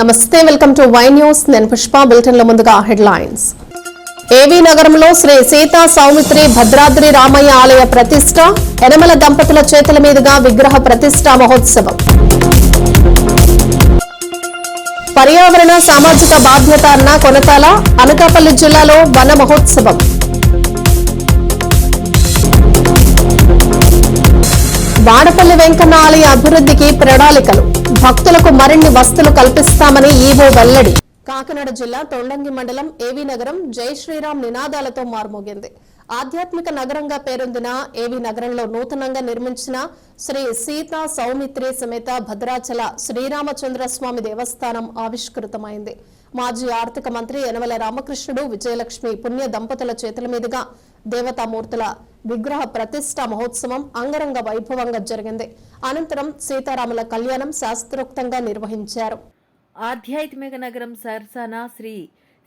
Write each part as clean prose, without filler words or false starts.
నమస్తే, welcome to Y news. నేను Pushpa. Bulletin లో ముందుగా హెడ్లైన్స్. ఏవీ నగరంలో శ్రీ సీతా సౌమిత్రి భద్రాద్రి రామయ్య ఆలయ ప్రతిష్ట, యనమల దంపతుల చేతుల మీదుగా విగ్రహ ప్రతిష్ఠా మహోత్సవం. పర్యావరణ సామాజిక బాధ్యత అన్న కొనతాల, అనకాపల్లి జిల్లాలో వన మహోత్సవం. వాడపల్లి వెంకన్న ఆలయ అభివృద్ధికి ప్రణాళికలు, భక్తులకు మరిన్ని వసతులు కల్పిస్తామని ఈవో వెల్లడి. కాకినాడ జిల్లా తొండంగి మండలం ఏవీ నగరం జై శ్రీరామ్ నినాదాలతో మార్మోగింది. ఆధ్యాత్మిక నగరంగా పేరొందిన ఏవీ నగరంలో నూతనంగా నిర్మించిన శ్రీ సీతా సౌమిత్రి సమేత భద్రాచల శ్రీరామచంద్రస్వామి దేవస్థానం ఆవిష్కృతమైంది. మాజీ ఆర్థిక మంత్రి యనమల రామకృష్ణుడు, విజయలక్ష్మి పుణ్య దంపతుల చేతుల మీదుగా దేవతామూర్తుల విగ్రహ ప్రతిష్ఠా మహోత్సవం అంగరంగ వైభవంగా జరిగింది. అనంతరం సీతారాముల కళ్యాణం శాస్త్రోక్తంగా నిర్వహించారు. ఆధ్యాత్మిక నగరం సరసన శ్రీ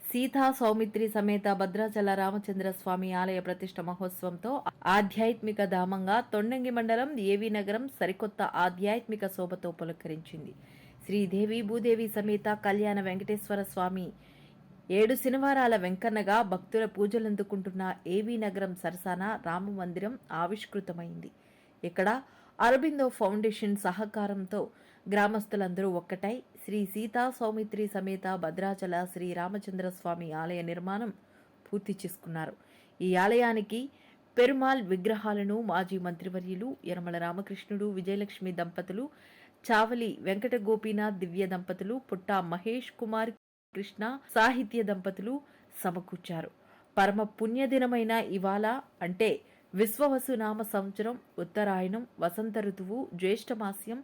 సీతా సౌమిత్రి సమేత భద్రాచల రామచంద్ర స్వామి ఆలయ ప్రతిష్ఠ మహోత్సవంతో ఆధ్యాత్మిక ధామంగా తొండంగి మండలం ఏవీ నగరం సరికొత్త ఆధ్యాత్మిక శోభతో పులకరించింది. శ్రీదేవి భూదేవి సమేత కళ్యాణ వెంకటేశ్వర స్వామి 7 శనివారాల వెంకన్నగా భక్తుల పూజలందుకుంటున్న ఏవీ నగరం సరసాన రామ మందిరం ఆవిష్కృతమైంది. ఇక్కడ అరబిందో ఫౌండేషన్ సహకారంతో గ్రామస్తులందరూ ఒక్కటై శ్రీ సీతా సౌమిత్రి సమేత భద్రాచల శ్రీ రామచంద్ర స్వామి ఆలయ నిర్మాణం పూర్తి చేసుకున్నారు. ఈ ఆలయానికి పెరుమాల్ విగ్రహాలను మాజీ మంత్రివర్యులు యనమల రామకృష్ణుడు, విజయలక్ష్మి దంపతులు, చావలి వెంకట గోపీనాథ్ దివ్య దంపతులు, పుట్ట మహేష్ కుమార్ కృష్ణ సాహిత్య దంపతులు సమకూర్చారు. పరమ పుణ్యదినమైన ఇవాళ అంటే విశ్వవసు నామ సంవత్సరం ఉత్తరాయణం వసంత ఋతువు జ్యేష్ఠమాస్యం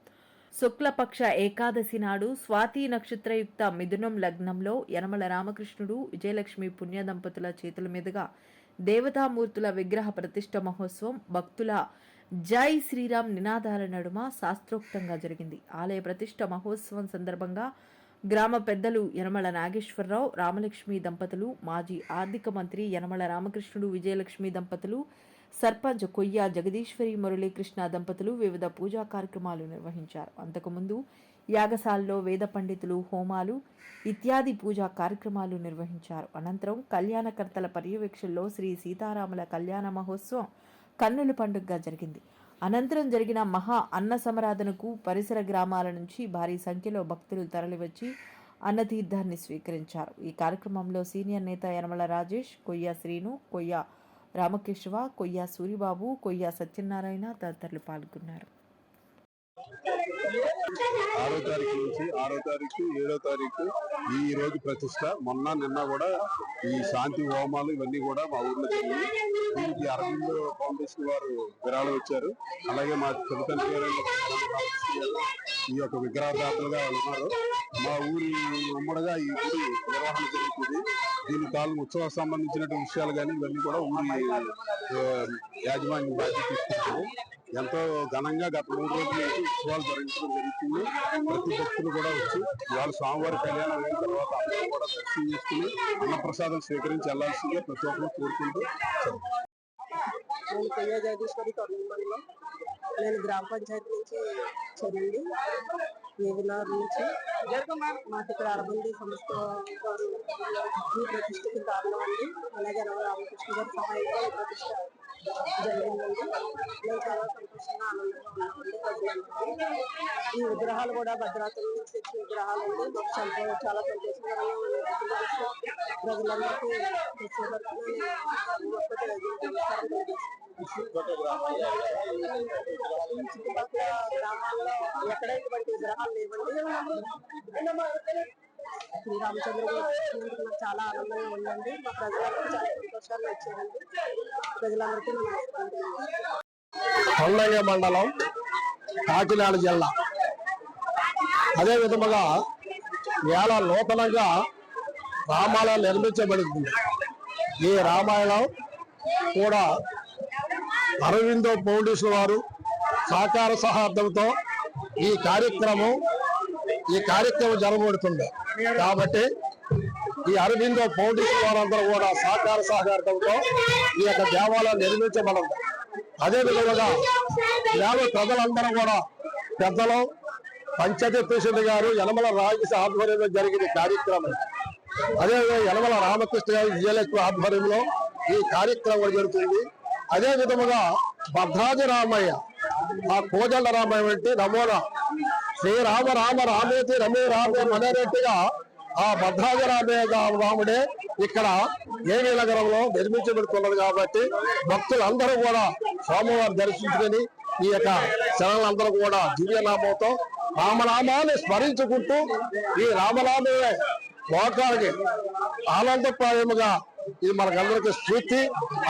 శుక్లపక్ష ఏకాదశి నాడు స్వాతి నక్షత్రయుక్త మిథునం లగ్నంలో యనమల రామకృష్ణుడు, విజయలక్ష్మి పుణ్య దంపతుల చేతుల మీదుగా దేవతామూర్తుల విగ్రహ ప్రతిష్ఠ మహోత్సవం భక్తుల జై శ్రీరామ్ నినాదాల నడుమ శాస్త్రోక్తంగా జరిగింది. ఆలయ ప్రతిష్ఠ మహోత్సవం సందర్భంగా గ్రామ పెద్దలు యనమల నాగేశ్వరరావు, రామలక్ష్మి దంపతులు, మాజీ ఆర్థిక మంత్రి యనమల రామకృష్ణుడు, విజయలక్ష్మి దంపతులు, సర్పంచ్ కొయ్య జగదీశ్వరి మురళీకృష్ణ దంపతులు వివిధ పూజా కార్యక్రమాలు నిర్వహించారు. అంతకుముందు యాగశాలలో వేద పండితులు హోమాలు ఇత్యాది పూజా కార్యక్రమాలు నిర్వహించారు. అనంతరం కళ్యాణకర్తల పర్యవేక్షణలో శ్రీ సీతారాముల కళ్యాణ మహోత్సవం కన్నుల పండుగగా జరిగింది. అనంతరం జరిగిన మహా అన్న సమరాధనకు పరిసర గ్రామాల నుంచి భారీ సంఖ్యలో భక్తులు తరలివచ్చి అన్నతీర్థాన్ని స్వీకరించారు. ఈ కార్యక్రమంలో సీనియర్ నేత యనమల రాజేష్, కొయ్య శ్రీను, కొయ్య రామకేశవ, కొయ్య సూరిబాబు, కొయ్య సత్యనారాయణ తదితరులు పాల్గొన్నారు. 6వ తారీఖు నుంచి 6వ తారీఖు 7వ తారీఖు ఈ రోజు ప్రతిష్ట. మొన్న నిన్న కూడా ఈ శాంతి హోమాలు ఇవన్నీ కూడా మా ఊర్లో జరిగింది. దీనికి అరవింద్ ఫౌండేషన్ వారు విరాళం ఇచ్చారు. అలాగే మా తల్లిదండ్రుల గారు ఈ యొక్క విగ్రహదాతలుగా ఉన్నారు. మా ఊరి ఉమ్మడిగా ఈ గుడి నిర్వహణ జరుగుతుంది. దీని తాలూ ఉత్సవాలకు సంబంధించినటువంటి విషయాలు కానీ ఇవన్నీ కూడా ఊరి యాజమాన్యం బాధ్యత తీసుకుంటారు. ఎంతో ఘనంగా గత 3 రోజుల నుంచి ఉత్సవాలు జరగడం జరుగుతుంది. ప్రతి భక్తులు కూడా వచ్చి ఇవాళ స్వామివారి కళ్యాణం అయిన తర్వాత అందరూ కూడా దర్శనం చేసుకుని అన్నప్రసాదం స్వీకరించి వెళ్లాల్సిందిగా ప్రతి ఒక్కరు కోరుకుంటూ నేను కొయ్య జగదీశ్వరి తొండంగిలో నేను గ్రామ పంచాయతీ నుంచి చెల్లింది ఏవినార్ నుంచి మాకు ఇక్కడ అరబంది సంస్థ వారు ఈ ప్రతిష్టకి కారణం అండి. అలాగే రామకృష్ణ గారి సహాయంగా ఈ ప్రతిష్ట జరిగిందండి. మేము చాలా సంతోషంగా ఆనందంగా ఉన్నామండి. ప్రజలందరూ ఈ విగ్రహాలు కూడా భద్రాచలం నుంచి తెచ్చిన విగ్రహాలు అండి. మాకు చాలా సంతోషంగా ప్రజలందరికీ చుట్టుపక్కల గ్రామాల్లో ఎక్కడ ఇటువంటి విగ్రహాలు లేవండి. శ్రీరామచంద్రుడు నాకు చాలా ఆనందంగా ఉందండి. మా ప్రజలందరూ చాలా సంతోషాలు వచ్చారండి. ప్రజలందరికీ తొండంగి మండలం కాకినాడ జిల్లా అదే విధముగా వేళ నూతనంగా రామాలయం నిర్మించబడింది. ఈ రామాయణం కూడా అరవిందో ఫౌండేషన్ వారు సహకార సహార్థంతో ఈ కార్యక్రమం జరగబడుతుంది. కాబట్టి ఈ అరవిందో ఫౌండేషన్ వారందరూ కూడా సహకారంతో ఈ యొక్క దేవాలయం నిర్మించబడింది. అదే విధంగా గ్రామ ప్రజలందరూ కూడా పెద్దలు పంచాయతీ ప్రెసిడెంట్ గారు యనమల రాజకీయ ఆధ్వర్యంలో జరిగిన కార్యక్రమం. అదేవిధంగా యనమల రామకృష్ణ గారి విజయలక్ష్మి ఆధ్వర్యంలో ఈ కార్యక్రమం జరుగుతుంది. అదే విధముగా భద్రాజరామయ్య, ఆ కోదండ రామయ్య అంటే నమోనా శ్రీరామ రామ రామేతి రమే రామే అనేట్టుగా ఆ భద్రాజరామయ్య ఇక్కడ ఏవీ నగరంలో నిర్మించబడుతున్నది. కాబట్టి భక్తులందరూ కూడా స్వామివారు దర్శించుకొని ఈ యొక్క శరణులందరూ కూడా దివ్యనామంతో రామనామాన్ని స్మరించుకుంటూ ఈ రామనామమే లోకానికి ఆనందప్రాయముగా ఇది మనకందరికీ స్ఫూర్తి.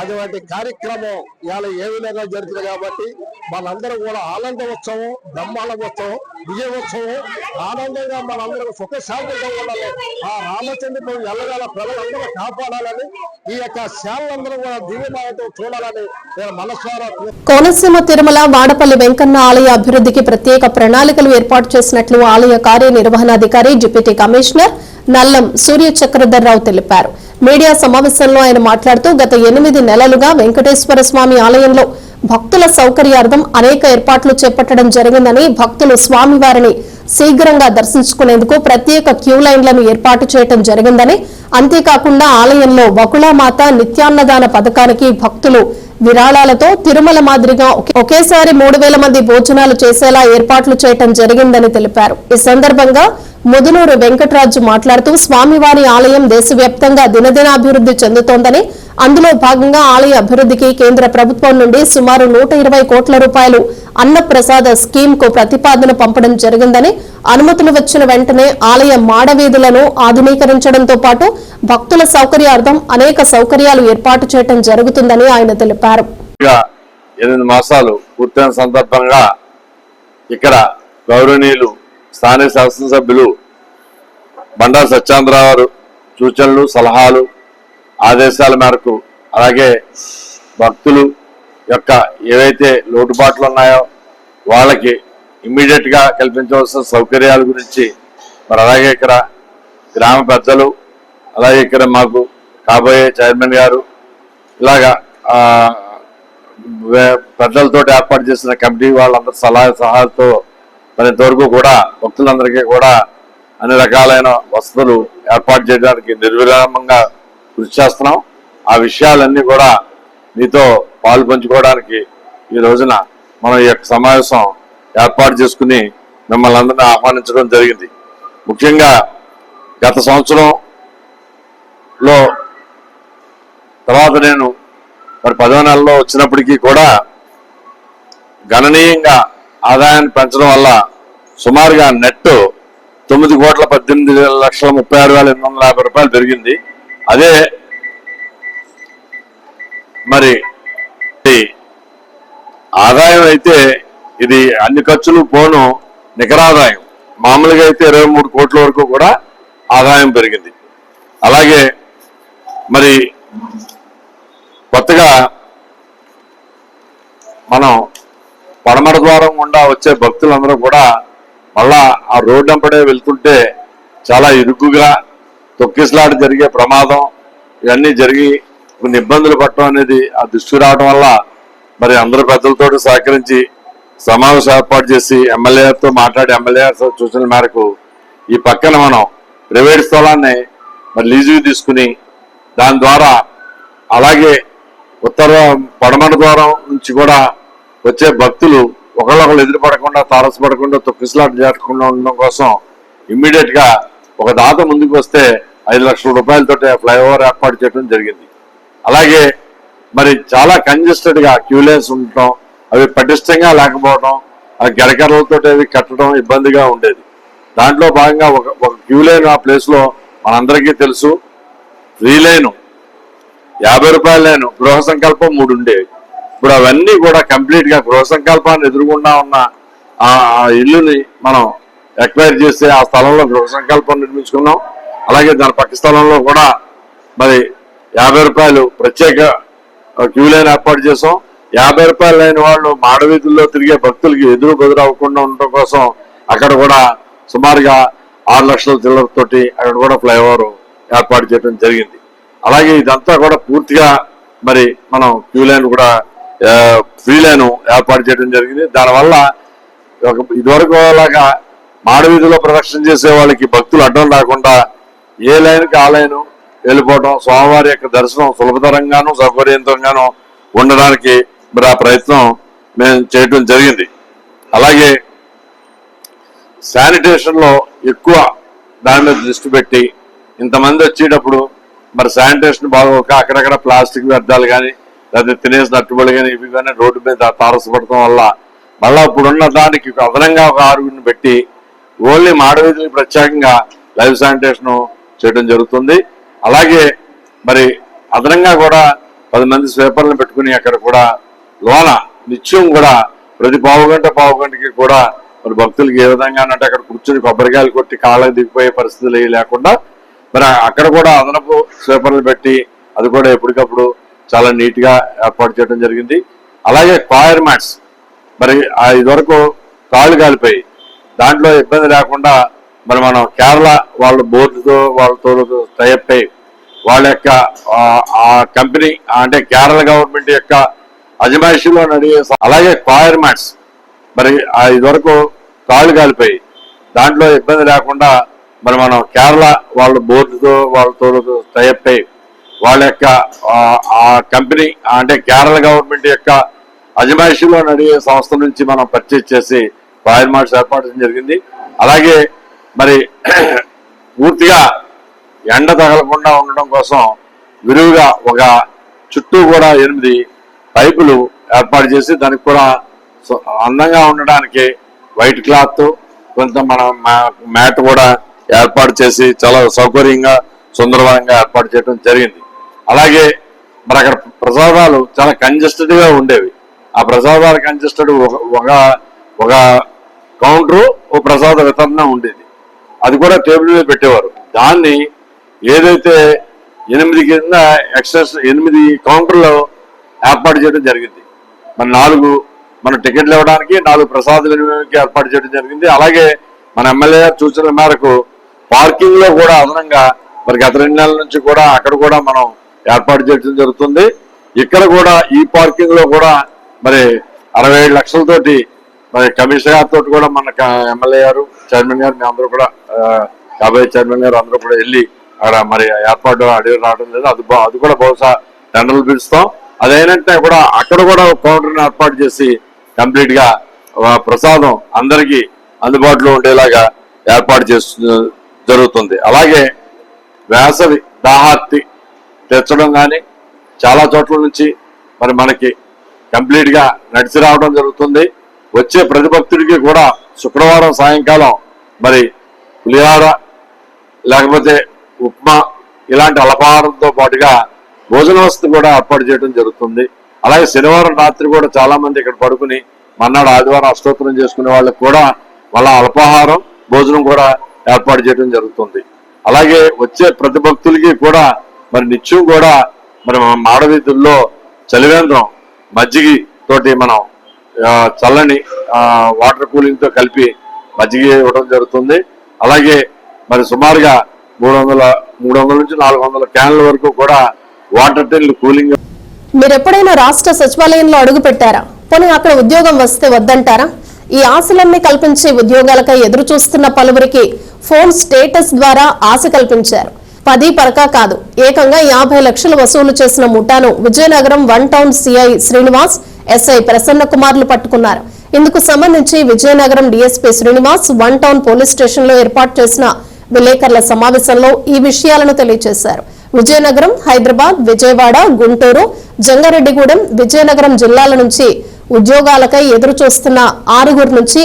అటువంటి కార్యక్రమం ఇవాళ ఏ విధంగా జరుగుతుంది. కాబట్టి మనందరం కూడా ఆనంద ఉత్సవం, బ్రహ్మాండ ఉత్సవం, విజయోత్సవం ఆనందంగా మనందరం సుఖశాంతిగా ఉండాలి. ఆ రామచంద్ర ఎల్లగాల ప్రజలందరూ కాపాడాలని, ఈ యొక్క సేవలందరూ కూడా దివ్యమానంతో చూడాలని నేను మనస్వారా. కోనసీమ తిరుమల వాడపల్లి వెంకన్న ఆలయ అభివృద్ధికి ప్రత్యేక ప్రణాళికలు ఏర్పాటు చేసినట్లు ఆలయ కార్యనిర్వహణాధికారి డిప్యూటీ కమిషనర్ నల్లం సూర్య చక్రధర్రావు తెలిపారు. మీడియా సమావేశంలో ఆయన మాట్లాడుతూ గత 8 నెలలుగా వెంకటేశ్వర స్వామి ఆలయంలో భక్తుల సౌకర్యార్థం అనేక ఏర్పాట్లు చేపట్టడం జరిగిందని, భక్తులు స్వామివారిని శీఘ్రంగా దర్శించుకునేందుకు ప్రత్యేక క్యూ లైన్లను ఏర్పాటు చేయడం జరిగిందని, అంతేకాకుండా ఆలయంలో వకుళామాత నిత్యాన్నదాన పథకానికి భక్తులు విరాళాలతో తిరుమల మాదిరిగా ఒకేసారి 3000 మంది భోజనాలు చేసేలా ఏర్పాట్లు చేయడం జరిగిందని తెలిపారు. ఈ సందర్భంగా ముదునూరు వెంకటరాజు మాట్లాడుతూ స్వామివారి ఆలయం దేశవ్యాప్తంగా దినదినాభివృద్ధి చెందుతోందని, అందులో భాగంగా ఆలయ అభివృద్ధికి కేంద్ర ప్రభుత్వం నుండి సుమారు 120 కోట్ల రూపాయలు అన్నప్రసాద స్కీమ్ కు ప్రతిపాదన పంపడం జరిగిందని, అనుమతులు వచ్చిన వెంటనే ఆలయ మాడవీధులను ఆధునీకరించడంతో పాటు భక్తుల సౌకర్యార్థం అనేక సౌకర్యాలు ఏర్పాటు చేయడం జరుగుతుందని ఆయన తెలిపారు. 8 మాసాలు పూర్తయిన సందర్భంగా ఇక్కడ గౌరవనీయులు స్థానిక శాసనసభ్యులు బండా సత్యేంద్రరావు సూచనలు, సలహాలు, ఆదేశాల మేరకు, అలాగే భక్తులు యొక్క ఏవైతే లోటుపాట్లు ఉన్నాయో వాళ్ళకి ఇమ్మీడియట్ గా కల్పించవలసిన సౌకర్యాల గురించి మరి అలాగే ఇక్కడ గ్రామ పెద్దలు, అలాగే ఇక్కడ మాకు కాబోయే చైర్మన్ గారు ఇలాగా పెద్దలతో ఏర్పాటు చేసిన కమిటీ వాళ్ళందరూ సలహాలతో మరి ఇంతవరకు కూడా భక్తులందరికీ కూడా అన్ని రకాలైన వసతులు ఏర్పాటు చేయడానికి నిర్విరామంగా కృషి చేస్తున్నాం. ఆ విషయాలన్నీ కూడా మీతో పాలు పంచుకోవడానికి ఈ రోజున మనం ఈ యొక్క సమావేశం ఏర్పాటు చేసుకుని మిమ్మల్ని అందరినీ ఆహ్వానించడం జరిగింది. ముఖ్యంగా గత సంవత్సరంలో తర్వాత నేను మరి 10వ నెలలో వచ్చినప్పటికీ కూడా గణనీయంగా ఆదాయాన్ని పెంచడం వల్ల సుమారుగా నెట్ 9,18,36,850 రూపాయలు పెరిగింది. అదే మరి ఆదాయం అయితే ఇది అన్ని ఖర్చులు పోను నికరాదాయం మామూలుగా అయితే 23 కోట్ల వరకు కూడా ఆదాయం పెరిగింది. అలాగే మరి కొత్తగా మనం పడమర ద్వారం గుండా వచ్చే భక్తులందరూ కూడా మళ్ళా ఆ రోడ్డు వెంబడే వెళ్తుంటే చాలా ఇరుకుగా తొక్కిసలాట జరిగే ప్రమాదం ఇవన్నీ జరిగి కొన్ని ఇబ్బందులు పడటం అనేది ఆ దృష్టి రావడం వల్ల మరి అందరూ పెద్దలతో సహకరించి సమావేశం ఏర్పాటు చేసి ఎమ్మెల్యేతో మాట్లాడి ఎమ్మెల్యే సూచనల మేరకు ఈ పక్కన మనం ప్రైవేట్ స్థలాన్ని మరి లీజుకి తీసుకుని దాని ద్వారా అలాగే పడమర ద్వారం నుంచి కూడా వచ్చే భక్తులు ఒకళ్ళొకళ్ళు ఎదురుపడకుండా తారసపడకుండా తొక్కిసలాట జరగకుండా ఉండడం కోసం ఇమ్మీడియట్ గా ఒక దాత ముందుకు వస్తే 5 లక్షల రూపాయలతో ఫ్లైఓవర్ ఏర్పాటు చేయడం జరిగింది. అలాగే మరి చాలా కంజెస్టెడ్ గా క్యూలైన్స్ ఉండటం, అవి పటిష్టంగా లేకపోవడం, ఆ గడకరలతో అవి కట్టడం ఇబ్బందిగా ఉండేది. దాంట్లో భాగంగా ఒక క్యూలైన్ ఆ ప్లేస్ లో మనందరికీ తెలుసు, ఫ్రీ లైన్ 50 రూపాయల లైన్, గృహ సంకల్పం 3 ఉండేవి. ఇప్పుడు అవన్నీ కూడా కంప్లీట్ గా గృహ సంకల్పాన్ని ఎదురుగుండా ఉన్న ఆ ఇల్లుని మనం ఎక్వైర్ చేసి ఆ స్థలంలో గృహ సంకల్పం నిర్మించుకున్నాం. అలాగే దాని పక్క స్థలంలో కూడా మరి 50 రూపాయలు ప్రత్యేక క్యూ లైన్ ఏర్పాటు చేసాం. 50 రూపాయల లైన్ వాళ్ళు మాడవీధుల్లో తిరిగే భక్తులకి ఎదురు బెదురు అవ్వకుండా ఉండటం కోసం అక్కడ కూడా సుమారుగా 6 లక్షల చిల్లరతోటి అక్కడ కూడా ఫ్లైఓవర్ ఏర్పాటు చేయడం జరిగింది. అలాగే ఇదంతా కూడా పూర్తిగా మరి మనం క్యూ లైన్ కూడా ఫ్రీ లైన్ ఏర్పాటు చేయడం జరిగింది. దానివల్ల ఇదివరకు లాగా మాడవీధిలో ప్రదక్షిణ చేసే వాళ్ళకి భక్తులు అడ్డం రాకుండా ఏ లైన్కి ఆ లైను వెళ్ళిపోవడం, స్వామివారి యొక్క దర్శనం సులభతరంగాను సౌకర్యవంతంగాను ఉండడానికి మరి ఆ ప్రయత్నం మేము చేయడం జరిగింది. అలాగే శానిటేషన్ లో ఎక్కువ దాని మీద దృష్టి పెట్టి ఇంతమంది వచ్చేటప్పుడు మరి శానిటేషన్ బాగోక అక్కడక్కడ ప్లాస్టిక్ వ్యర్థాలు కానీ లేదా తినేసిన అట్టుబడి కానీ ఇవి కానీ రోడ్డు మీద తారసపడటం వల్ల మళ్ళా ఇప్పుడున్న దానికి అదనంగా ఒక 6 పెట్టి ఓన్లీ మాడవీధులకు ప్రత్యేకంగా లైవ్ శానిటేషన్ చేయడం జరుగుతుంది. అలాగే మరి అదనంగా కూడా 10 మంది స్వీపర్లను పెట్టుకుని అక్కడ కూడా లోన నిత్యం కూడా ప్రతి పావు గంటకి కూడా మరి భక్తులకి ఏ విధంగా అంటే అక్కడ కూర్చొని కొబ్బరికాయలు కొట్టి కాళ్ళకి దిగిపోయే పరిస్థితులు లేకుండా మరి అక్కడ కూడా అదనపు స్వీపర్లు పెట్టి అది కూడా ఎప్పటికప్పుడు చాలా నీట్ గా ఏర్పాటు చేయడం జరిగింది. అలాగే కాయర్ మ్యాట్స్ మరి ఇదివరకు కాళ్ళు కాలిపోయి దాంట్లో ఇబ్బంది లేకుండా మరి మనం కేరళ వాళ్ళ బోర్డుతో వాళ్ళతో టైప్ అయి వాళ్ళ యొక్క ఆ కంపెనీ అంటే కేరళ గవర్నమెంట్ యొక్క అజమాయిషీలో నడిగే అలాగే కాయర్ మ్యాట్స్ మరి ఇదివరకు కాళ్ళు కాలిపోయి దాంట్లో ఇబ్బంది లేకుండా మరి మనం కేరళ వాళ్ళ బోర్డుతో వాళ్ళతో టైప్ అయి వాళ్ళ యొక్క ఆ కంపెనీ అంటే కేరళ గవర్నమెంట్ యొక్క అజమాయిషీలో నడిగే సంస్థ నుంచి మనం పర్చేజ్ చేసి కాయర్ మ్యాట్స్ ఏర్పాటు చేయడం జరిగింది. అలాగే మరి పూర్తిగా ఎండ తగలకుండా ఉండడం కోసం విరివిగా ఒక చుట్టూ కూడా 8 పైపులు ఏర్పాటు చేసి దానికి కూడా అందంగా ఉండడానికి వైట్ క్లాత్ కొంత మన మ్యాట్ కూడా ఏర్పాటు చేసి చాలా సౌకర్యంగా సుందరవంగా ఏర్పాటు చేయడం జరిగింది. అలాగే మరి అక్కడ ప్రసాదాలు చాలా కంజెస్టెడ్ గా ఉండేవి. ఆ ప్రసాదాలు కంజెస్టెడ్ ఒక కౌంటరు ఓ ప్రసాద వితరణ ఉండేది. అది కూడా టేబుల్ మీద పెట్టేవారు. దాన్ని ఏదైతే 8 కింద ఎక్సెస్ 8 కౌంటర్లు ఏర్పాటు చేయడం జరిగింది. మరి 4 మన టికెట్లు ఇవ్వడానికి 4 ప్రసాద వినియోగానికి ఏర్పాటు చేయడం జరిగింది. అలాగే మన ఎమ్మెల్యే సూచనల మేరకు పార్కింగ్ లో కూడా అదనంగా మరి గత 2 నెలల నుంచి కూడా అక్కడ కూడా మనం ఏర్పాటు చేయడం జరుగుతుంది. ఇక్కడ కూడా ఈ పార్కింగ్ లో కూడా మరి 67 లక్షలతోటి మరి కమిషనర్ గారితో కూడా మన ఎమ్మెల్యే గారు చైర్మన్ గారు మేము అందరూ కూడా కాబోయే చైర్మన్ గారు అందరూ కూడా వెళ్ళి అక్కడ మరి ఏర్పాటు అడిగి రావడం లేదు. అది కూడా బహుశా టెండర్లు పిలుస్తాం. అదేనంటే కూడా అక్కడ కూడా కౌంటర్ని ఏర్పాటు చేసి కంప్లీట్ గా ప్రసాదం అందరికీ అందుబాటులో ఉండేలాగా ఏర్పాటు జరుగుతుంది. అలాగే వేసవి దాహార్తి తెచ్చడం కానీ చాలా చోట్ల నుంచి మరి మనకి కంప్లీట్ గా నడిచి రావడం జరుగుతుంది. వచ్చే ప్రతి భక్తుడికి కూడా శుక్రవారం సాయంకాలం మరి పులిహార లేకపోతే ఉప్మా ఇలాంటి అల్పాహారంతో పాటుగా భోజన వసతి కూడా ఏర్పాటు చేయడం జరుగుతుంది. అలాగే శనివారం రాత్రి కూడా చాలా మంది ఇక్కడ పడుకుని మన్నాడు ఆదివారం అష్టోత్తరం చేసుకునే వాళ్ళకి కూడా వాళ్ళ అల్పాహారం భోజనం కూడా ఏర్పాటు చేయడం జరుగుతుంది. అలాగే వచ్చే ప్రతి భక్తులకి కూడా మరి నిత్యం కూడా మరి మాడవీధుల్లో చలివేంద్రం మజ్జిగ తోటి మనం చల్లని వాటర్ కూలింగ్ తో కలిపి మజ్జిగ ఇవ్వడం జరుగుతుంది. అలాగే మరి సుమారుగా 300 నుంచి 400 క్యాన్ల వరకు కూడా వాటర్ టిన్లు కూలింగ్. మీరు ఎప్పుడైనా రాష్ట్ర సచివాలయంలో అడుగు పెట్టారా? పోనీ అక్కడ ఉద్యోగం వస్తే వద్దంటారా? ఈ ఆశలన్నీ కల్పించే ఉద్యోగాలకై ఎదురు చూస్తున్న పలువురికి ఫోన్ స్టేటస్ ద్వారా ఆశ కల్పించారు. 10 పరక కాదు, ఏకంగా 50 లక్షలు వసూలు చేసిన ముఠాను Vizianagaram 1 town CI Srinivas, SI Prasanna కుమార్లు పట్టుకున్నారు. ఇందుకు సంబంధించి Vizianagaram DSP Srinivas 1 town police station లో ఏర్పాటు చేసిన విలేకరుల సమావేశంలో ఈ విషయాలను తెలియజేశారు. విజయనగరం, హైదరాబాద్, విజయవాడ, గుంటూరు, జంగారెడ్డిగూడెం, విజయనగరం జిల్లాల నుంచి ఉద్యోగాలకై ఎదురు చూస్తున్న 6 నుంచి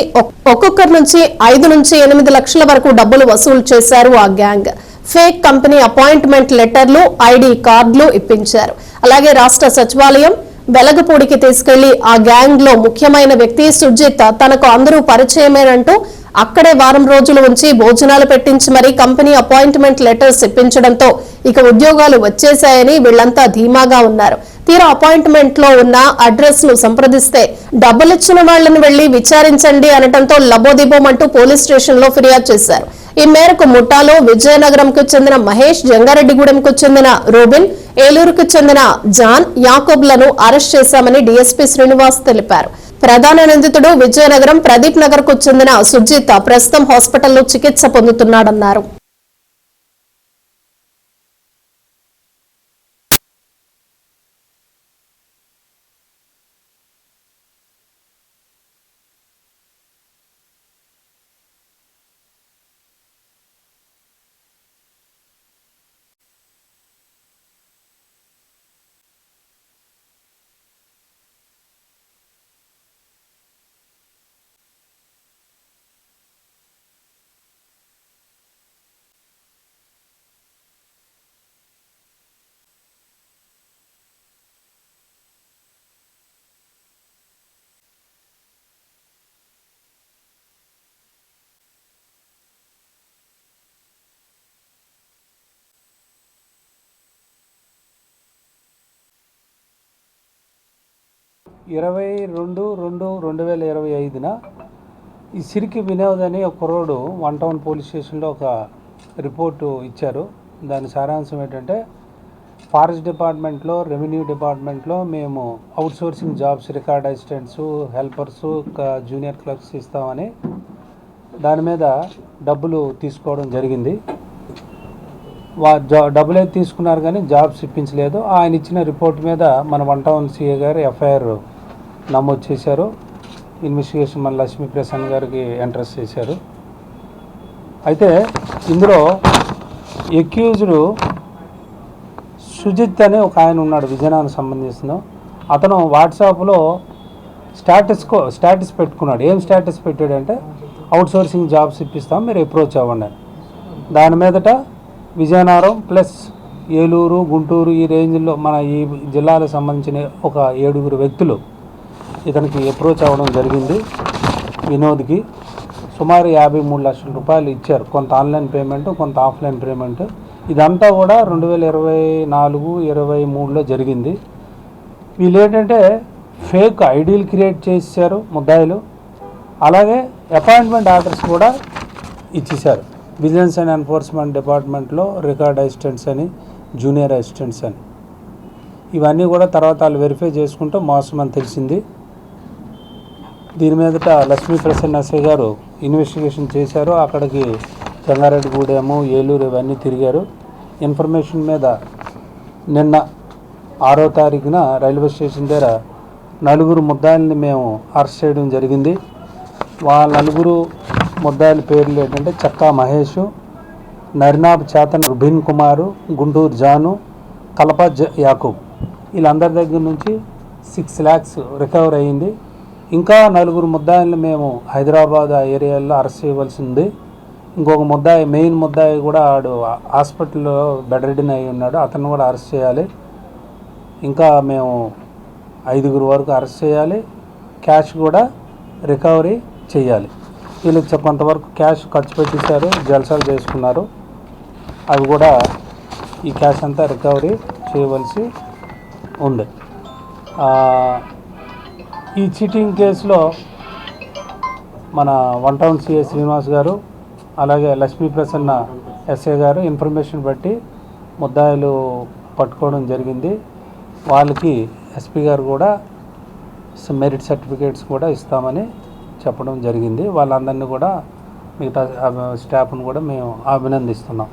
ఒక్కొక్కరి నుంచి 5 నుంచి 8 లక్షల వరకు డబ్బులు వసూలు చేశారు ఆ గ్యాంగ్. ఫేక్ కంపెనీ అపాయింట్మెంట్ లెటర్లు, ఐడి కార్డులు ఇప్పించారు. అలాగే రాష్ట్ర సచివాలయం వెలగపూడికి తీసుకెళ్లి ఆ గ్యాంగ్ లో ముఖ్యమైన వ్యక్తి సుజిత్ తనకు అందరూ పరిచయమేనంటూ అక్కడే వారం రోజులు ఉంచి భోజనాలు పెట్టించి మరీ కంపెనీ అపాయింట్మెంట్ లెటర్స్ ఇప్పించడంతో ఇక ఉద్యోగాలు వచ్చేశాయని వీళ్లంతా ధీమాగా ఉన్నారు. తీరా అపాయింట్మెంట్ లో ఉన్న అడ్రస్ ను సంప్రదిస్తే డబ్బులిచ్చిన వాళ్లను వెళ్లి విచారించండి అనటంతో లబోదిబోమంటూ పోలీస్ స్టేషన్ లో ఫిర్యాదు చేశారు. ఈ మేరకు ముఠాలో విజయనగరంకు చెందిన మహేష్, జంగారెడ్డిగూడెంకు చెందిన రోబిన్, ఏలూరుకు చెందిన జాన్, యాకోబ్లను అరెస్ట్ చేశామని డీఎస్పీ శ్రీనివాస్ తెలిపారు. ప్రధాన నిందితుడు విజయనగరం ప్రదీప్ నగర్ కు చెందిన సుజిత్ ప్రస్తుతం హాస్పిటల్లో చికిత్స పొందుతున్నాడన్నారు. ఇరవై 22/2/2025 ఈ సిరికి వినోద్ అని ఒక కుర్రోడు 1 టౌన్ పోలీస్ స్టేషన్లో ఒక రిపోర్టు ఇచ్చారు. దాని సారాంశం ఏంటంటే ఫారెస్ట్ డిపార్ట్మెంట్లో, రెవెన్యూ డిపార్ట్మెంట్లో మేము outsourcing jobs, record assistants, helpers, junior clerks ఇస్తామని దాని మీద డబ్బులు తీసుకోవడం జరిగింది. డబ్బులు అయితే తీసుకున్నారు కానీ జాబ్స్ ఇప్పించలేదు. ఆయన ఇచ్చిన రిపోర్ట్ మీద మన 1 టౌన్ సిఏ గారు ఎఫ్ఐఆర్ నమోదు చేశారు. ఇన్వెస్టిగేషన్ మన లక్ష్మీ ప్రసన్న గారికి ఎంట్రస్ట్ చేశారు. అయితే ఇందులో ఎక్యూజ్డ్ సుజిత్ అనే ఒక ఆయన ఉన్నాడు, విజయనగరం సంబంధించిన అతను. వాట్సాప్లో స్టేటస్ పెట్టుకున్నాడు. ఏం స్టేటస్ పెట్టాడంటే అవుట్సోర్సింగ్ జాబ్స్ ఇప్పిస్తాం, మీరు అప్రోచ్ అవ్వండి. దాని మీదట విజయనగరం ప్లస్ ఏలూరు, గుంటూరు ఈ రేంజ్లో మన ఈ జిల్లాలకు సంబంధించిన ఒక 7 వ్యక్తులు ఇతనికి అప్రోచ్ అవ్వడం జరిగింది. వినోద్కి సుమారు 53 లక్షల రూపాయలు ఇచ్చారు. కొంత ఆన్లైన్ పేమెంట్, కొంత ఆఫ్లైన్ పేమెంట్. ఇదంతా కూడా 2024-23లో జరిగింది. వీళ్ళు ఏంటంటే ఫేక్ ఐడీలు క్రియేట్ చేశారు ముద్దాయిలు. అలాగే అపాయింట్మెంట్ ఆర్డర్స్ కూడా ఇచ్చేశారు. విజిలెన్స్ అండ్ ఎన్ఫోర్స్మెంట్ డిపార్ట్మెంట్లో రికార్డ్ అసిస్టెంట్స్ అని, జూనియర్ అసిస్టెంట్స్ అని, ఇవన్నీ కూడా తర్వాత వాళ్ళు వెరిఫై చేసుకుంటూ మోసం అని తెలిసింది. దీని మీదట లక్ష్మీ ప్రసన్న ఎస్ఐ గారు ఇన్వెస్టిగేషన్ చేశారు. అక్కడికి జంగారెడ్డిగూడెము, ఏలూరు ఇవన్నీ తిరిగారు. ఇన్ఫర్మేషన్ మీద నిన్న 6వ తారీఖున రైల్వే స్టేషన్ దగ్గర 4 ముద్దాయిల్ని మేము అరెస్ట్ చేయడం జరిగింది. వాళ్ళ 4 ముద్దాయిల పేర్లు ఏంటంటే చక్కా మహేష్, నర్నాబ్ చేతన్, రుబిన్ కుమారు, గుంటూరు జాను, కలప యాకూబ్. వీళ్ళందరి దగ్గర నుంచి 6 lakhs రికవర్ అయ్యింది. ఇంకా 4 ముద్దాయిల్ని మేము హైదరాబాద్ ఆ ఏరియాలో అరెస్ట్ చేయవలసి ఉంది. ఇంకొక ముద్దాయి, మెయిన్ ముద్దాయి కూడా ఆడు హాస్పిటల్లో బెడ్ రిడన్ అయి ఉన్నాడు, అతను కూడా అరెస్ట్ చేయాలి. ఇంకా మేము 5 వరకు అరెస్ట్ చేయాలి. క్యాష్ కూడా రికవరీ చేయాలి. వీళ్ళు కొంతవరకు క్యాష్ ఖర్చు పెట్టేశారు, జల్సాలు చేసుకున్నారు. అవి కూడా ఈ క్యాష్ అంతా రికవరీ చేయవలసి ఉంది. ఈ చీటింగ్ కేసులో మన 1 టౌన్ సిఐ శ్రీనివాస్ గారు, అలాగే లక్ష్మీ ప్రసన్న ఎస్ఐ గారు ఇన్ఫర్మేషన్ బట్టి ముద్దాయిలు పట్టుకోవడం జరిగింది. వాళ్ళకి ఎస్పీ గారు కూడా మెరిట్ సర్టిఫికేట్స్ కూడా ఇస్తామని చెప్పడం జరిగింది. వాళ్ళందరినీ కూడా, మిగతా స్టాఫ్ను కూడా మేము అభినందిస్తున్నాం.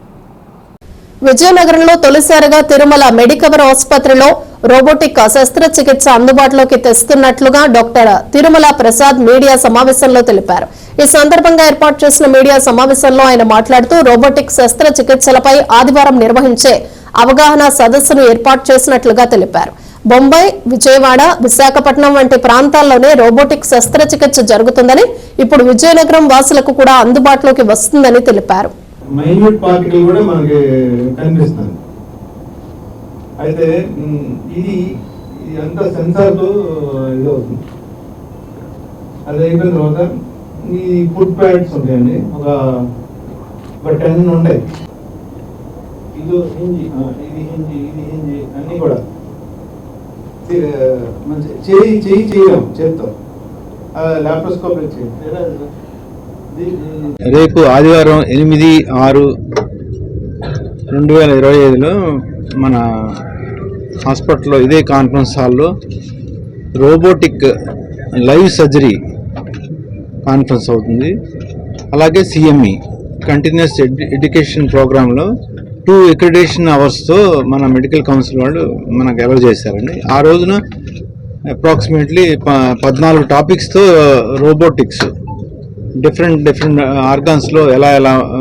విజయనగరంలో తొలిసారిగా తిరుమల మెడికవర్ ఆసుపత్రిలో రోబోటిక్ శస్త్రచికిత్స అందుబాటులోకి తెస్తున్నట్లుగా డాక్టర్ తిరుమల ప్రసాద్ మీడియా సమావేశంలో తెలిపారు. ఈ సందర్భంగా ఏర్పాటు చేసిన మీడియా సమావేశంలో ఆయన మాట్లాడుతూ రోబోటిక్ శస్త్రచికిత్సలపై ఆదివారం నిర్వహించే అవగాహన సదస్సును ఏర్పాటు చేసినట్లుగా తెలిపారు. బొంబాయి, విజయవాడ, విశాఖపట్నం వంటి ప్రాంతాల్లోనే రోబోటిక్ శస్త్రచికిత్స జరుగుతుందని, ఇప్పుడు విజయనగరం వాసులకు కూడా అందుబాటులోకి వస్తుందని తెలిపారు. మైన్యూట్ పార్టికల్ కూడా మనకి కనిపిస్తుంది. అయితే ఇది అంతా సెన్సార్తో ఇది అవుతుంది. అది అయిపోయిన తర్వాత ఈ ఫుడ్ ప్యాడ్స్ ఉంటాయండి, ఒక 10 ఉంటాయి. ఇది హింజి, ఇది హింజి, ఇది హింజి అన్నీ కూడా మంచి చేయలేము, చేస్తాం ల్యాప్రోస్కోప్ చేయాలి. రేపు ఆదివారం 8/6/2025లో మన హాస్పిటల్లో ఇదే కాన్ఫరెన్స్ హాల్లో రోబోటిక్ లైవ్ సర్జరీ కాన్ఫరెన్స్ అవుతుంది. అలాగే సిఎంఈ కంటిన్యూస్ ఎడ్యుకేషన్ ప్రోగ్రాంలో 2 అక్రిడేషన్ అవర్స్తో మన మెడికల్ కౌన్సిల్ వాళ్ళు మనకు అలౌ చేశారండి. ఆ రోజున అప్రాక్సిమేట్లీ 14 టాపిక్స్తో రోబోటిక్స్ డిఫరెంట్ ఆర్గాన్స్లో ఎలా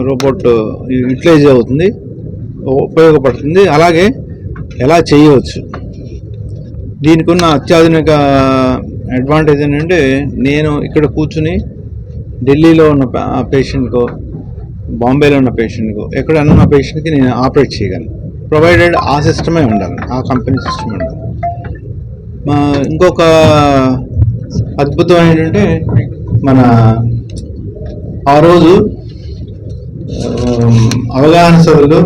రోబోట్ యూటిలైజ్ అవుతుంది, ఉపయోగపడుతుంది, అలాగే ఎలా చేయవచ్చు. దీనికి ఉన్న అత్యాధునిక అడ్వాంటేజ్ ఏంటంటే నేను ఇక్కడ కూర్చుని ఢిల్లీలో ఉన్న పేషెంట్కో, బాంబేలో ఉన్న పేషెంట్కో, ఎక్కడైనా ఉన్న పేషెంట్కి నేను ఆపరేట్ చేయగలను, ప్రొవైడెడ్ ఆ సిస్టమే ఉండాలి, ఆ కంపెనీ సిస్టమ్ ఉండాలి. ఇంకొక అద్భుతం ఏంటంటే మన ఆ రోజు అవగాహన సభలో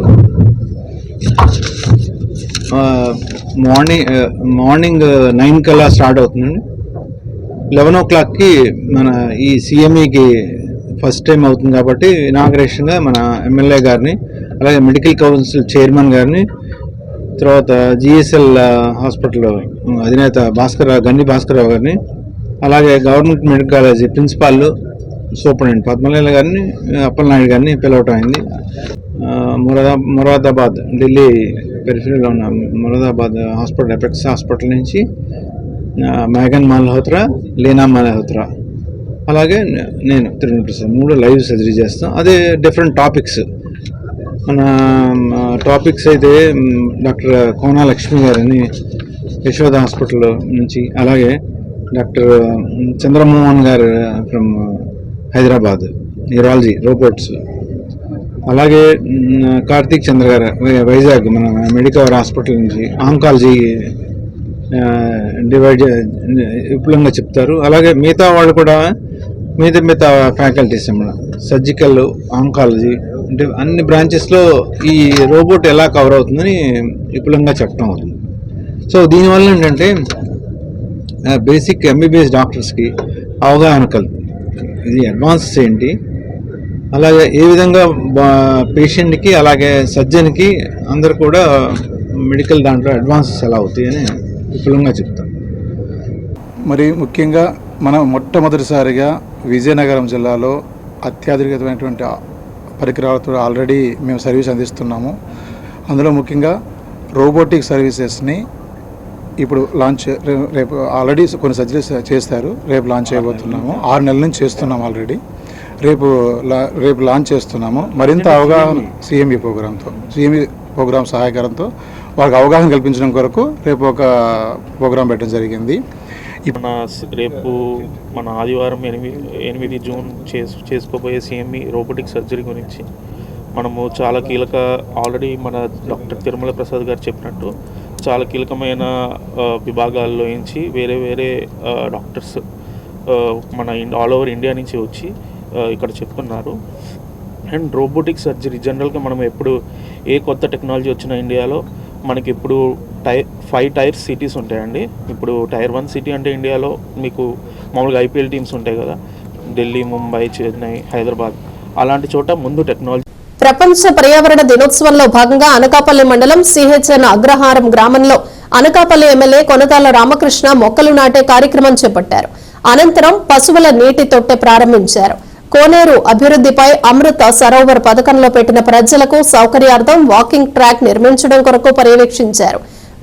మార్నింగ్ 9 కల్లా స్టార్ట్ అవుతుందండి. 11 o'clockకి మన ఈ సిఎంఈకి ఫస్ట్ టైం అవుతుంది కాబట్టి ఇనాగ్రేషన్గా మన ఎమ్మెల్యే గారిని, అలాగే మెడికల్ కౌన్సిల్ చైర్మన్ గారిని, తర్వాత జిఎస్ఎల్ హాస్పిటల్ అధినేత గండి భాస్కరరావు గారిని, అలాగే government medical college principal superintendent Padmaleela గారిని, అప్పలనాయుడు గారిని పిలవటం అయింది. మొరాదాబాద్ ఢిల్లీ పెరిఫరీలో ఉన్న మొరాదాబాద్ హాస్పిటల్, ఎపెక్స్ హాస్పిటల్ నుంచి మేఘన్ మల్హోత్రా, లీనా మల్హోత్రా, అలాగే నేను 3 లైవ్ సర్జరీ చేస్తాం. అదే డిఫరెంట్ టాపిక్స్. మన టాపిక్స్ అయితే డాక్టర్ కోనా లక్ష్మి గారిని యశోద హాస్పిటల్ నుంచి, అలాగే డాక్టర్ చంద్రమోహన్ గారు ఫ్రమ్ హైదరాబాద్ న్యూరాలజీ రోబోట్స్, అలాగే కార్తీక్ చంద్ర గారు వైజాగ్ మన మెడికవర్ హాస్పిటల్ నుంచి ఆంకాలజీ విపులంగా చెప్తారు. అలాగే మిగతా వాళ్ళు కూడా మిగతా ఫ్యాకల్టీస్ మన సర్జికల్, ఆంకాలజీ, అంటే అన్ని బ్రాంచెస్లో ఈ రోబోట్ ఎలా కవర్ అవుతుందని విపులంగా చెప్పడం అవుతుంది. సో దీనివల్ల ఏంటంటే బేసిక్ ఎంబీబీఎస్ డాక్టర్స్కి అవగాహన కలుగుతుంది, ఇది అడ్వాన్సెస్ ఏంటి, అలాగే ఏ విధంగా పేషెంట్కి అలాగే సర్జన్కి అందరు కూడా మెడికల్ దాంట్లో అడ్వాన్సెస్ ఎలా అవుతాయి అని విపులంగా చెప్తాం. మరి ముఖ్యంగా మనం మొట్టమొదటిసారిగా విజయనగరం జిల్లాలో అత్యాధునికమైనటువంటి పరికరాలతో ఆల్రెడీ మేము సర్వీస్ అందిస్తున్నాము. అందులో ముఖ్యంగా రోబోటిక్ సర్వీసెస్ని ఇప్పుడు రేపు ఆల్రెడీ కొన్ని సర్జరీస్ చేస్తారు, రేపు లాంచ్ చేయబోతున్నాము. 6 నెలల నుంచి చేస్తున్నాము ఆల్రెడీ, రేపు లాంచ్ చేస్తున్నాము. మరింత అవగాహన సిఎంఈ ప్రోగ్రాం సహాయకరంతో వాళ్ళకి అవగాహన కల్పించడం కొరకు రేపు ఒక ప్రోగ్రాం పెట్టడం జరిగింది. రేపు మన ఆదివారం 8 జూన్ చేసుకోబోయే సిఎంఈ రోబోటిక్ సర్జరీ గురించి మనము చాలా కీలక, ఆల్రెడీ మన డాక్టర్ తిరుమల ప్రసాద్ గారు చెప్పినట్టు చాలా కీలకమైన విభాగాల్లో నుంచి వేరే డాక్టర్స్ మన ఆల్ ఓవర్ ఇండియా నుంచి వచ్చి ఇక్కడ చెప్తున్నారు. అండ్ రోబోటిక్ సర్జరీ జనరల్గా మనం ఎప్పుడు ఏ కొత్త టెక్నాలజీ వచ్చినా ఇండియాలో మనకి ఇప్పుడు 5 టైర్ సిటీస్ ఉంటాయండి. ఇప్పుడు టైర్ 1 సిటీ అంటే ఇండియాలో మీకు మామూలుగా ఐపీఎల్ టీమ్స్ ఉంటాయి కదా, ఢిల్లీ, ముంబై, చెన్నై, హైదరాబాద్, అలాంటి చోట ముందు టెక్నాలజీ. ప్రపంచ పర్యావరణ దినోత్సవంలో భాగంగా అనకాపల్లి మండలం సిహెచ్ఎన్ అగ్రహారం గ్రామంలో అనకాపల్లి ఎమ్మెల్యే కొనతాల రామకృష్ణ మొక్కలు నాటే కార్యక్రమం చేపట్టారు. అనంతరం పశువుల నీటి తొట్టె ప్రారంభించారు. కోనేరు అభివృద్ధిపై అమృత సరోవర్ పథకంలో పెట్టిన ప్రజలకు సౌకర్యార్థం వాకింగ్ ట్రాక్ నిర్మించడం కొరకు పర్యవేక్షించారు.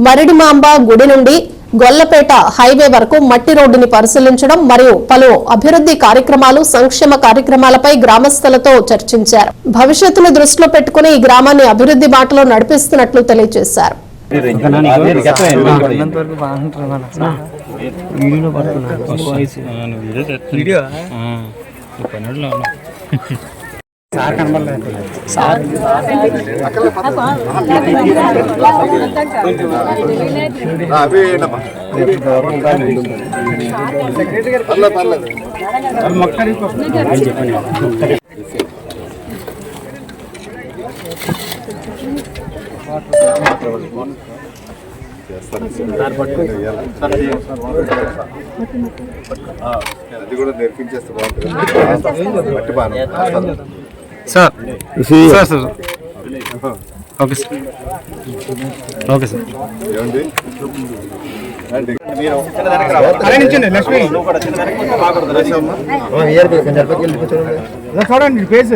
మరిడిమాంబ గుడి నుండి గొల్లపేట హైవే వరకు మట్టి రోడ్డుని పరిశీలించడం మరియు పలు అభివృద్ధి కార్యక్రమాలు, సంక్షేమ కార్యక్రమాలపై గ్రామస్తులతో చర్చించారు. భవిష్యత్తును దృష్టిలో పెట్టుకుని ఈ గ్రామాన్ని అభివృద్ధి బాటలో నడిపిస్తున్నట్లు తెలియజేశారు. అది కూడా నేర్పించేస్తే బాగుంటుంది. Sir okay sir, okay sir. ఏమండి చూడండి ఫేస్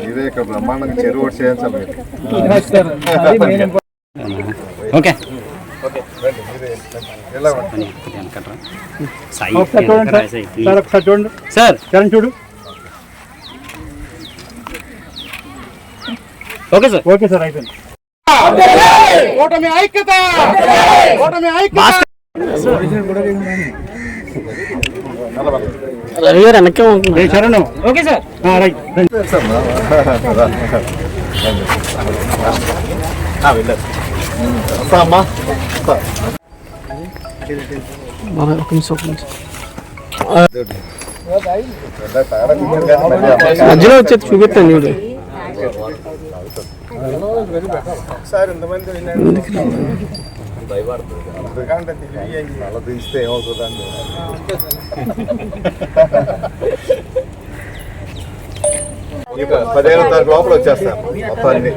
ఇదే బ్రహ్మాండంగా చెరువు చేయించాలి. ఓకే సార్ చూడు. Okay sir. ఓకే సార్ అయిపోయింది. Okay sir. మధ్యలో వచ్చేది చూపిస్తాను చూడు. ఒకసారి ఇంతమంది అలా తీస్తే ఏమవుతుందండి. ఇక 15వ తారీఖు లోపల వచ్చేస్తాను మొత్తాన్ని.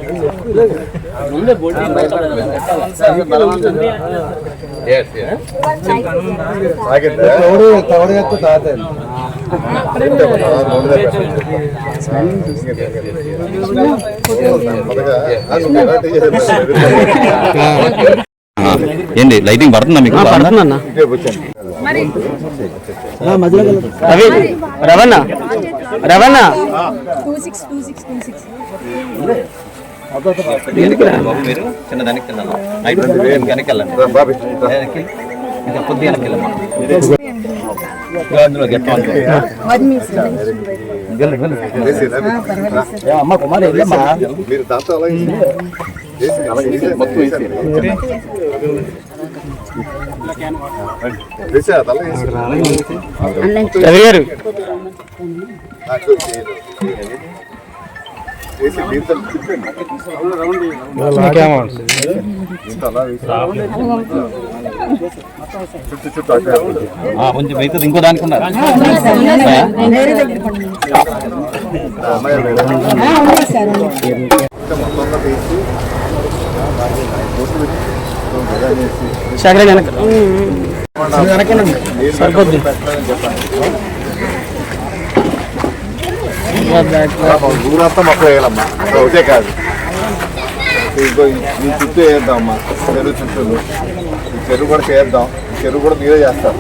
ఏంటి లైటింగ్ పడుతుందా మీకు? పడుతుందన్నా. రవణ రవణ మీరు చిన్నదానికి వెనక్కి వెళ్ళండి. కొద్దిగా వెనక్కి వెళ్ళమ్మా. అందులో గెట్ అమ్మ కుమార్ వెళ్ళమ్మా. మీరు దాంతో మొత్తం రవి గారు కొంచెం అవుతుంది. ఇంకో దానికి ఉన్నారు. సరిపోద్ది. ఊరంతా మొక్కలు వేయాలమ్మా. ఒకటే కాదు, ఇంకో ఈ చుట్టూ వేద్దామమ్మా. చెరువు చుట్టూ ఈ చెరువు కూడా చేద్దాం. చెరువు కూడా మీరే చేస్తారు.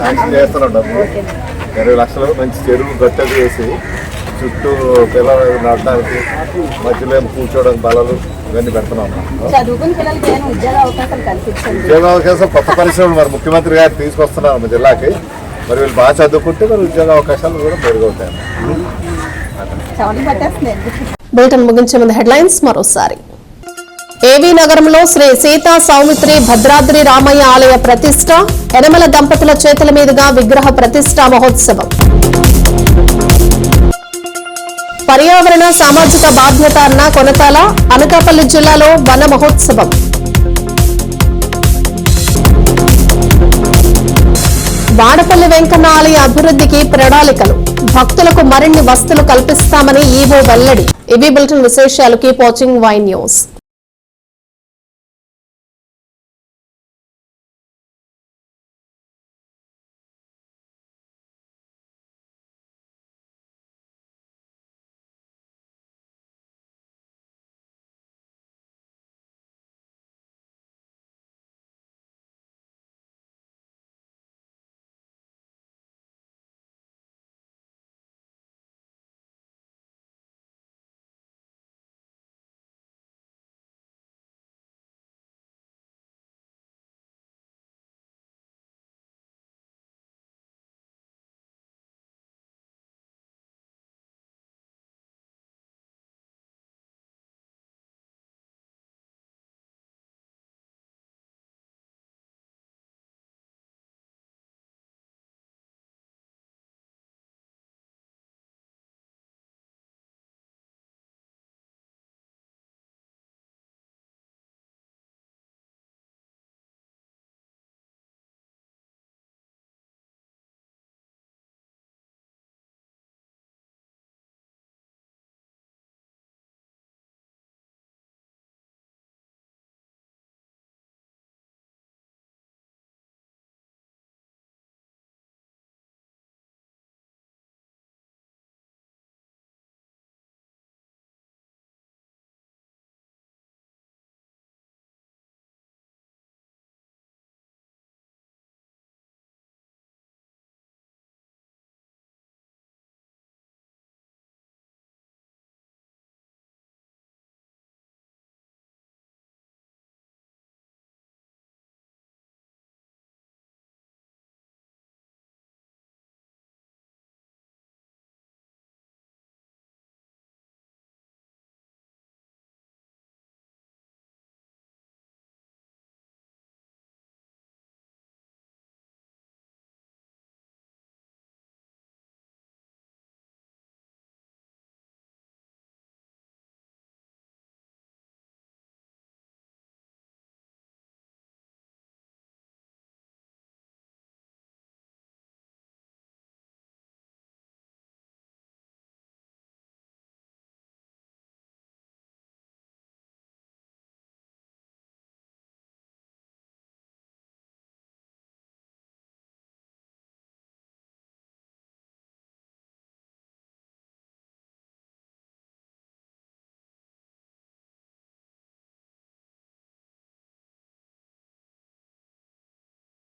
శాంక్షన్ చేస్తాను డబ్బు 20 లక్షలు మంచి చెరువు గట్టెలు వేసి చుట్టూ పిల్లలు నడడానికి మధ్యలో కూర్చోవడానికి బలలు ఇవన్నీ పెడుతున్నామమ్మా. ఉద్యోగ అవకాశం కొత్త పరిశ్రమలు మరి ముఖ్యమంత్రి గారు తీసుకొస్తున్నారు మా జిల్లాకి. మరి వీళ్ళు బాగా చదువుకుంటే మరి ఉద్యోగ అవకాశాలు కూడా మెరుగవుతాయి. బులెటిన్ ముగించే ముందు హెడ్లైన్స్ మరోసారి. ఏవీ నగరంలో శ్రీ సీతా సౌమిత్రి భద్రాద్రి రామయ్య ఆలయ ప్రతిష్ట, యనమల దంపతుల చేతుల మీదుగా విగ్రహ ప్రతిష్ఠా మహోత్సవం. పర్యావరణ సామాజిక బాధ్యత అన్న కొనతాల, అనకాపల్లి జిల్లాలో వన మహోత్సవం. వాడపల్లి వెంకన్న ఆలయ అభివృద్ధికి ప్రణాళికలు, భక్తులకు మరిన్ని వసతులు కల్పిస్తామని ఈవో వెల్లడి. ఇవి బులెటిన్ విశేషాలు. Keep watching Y news.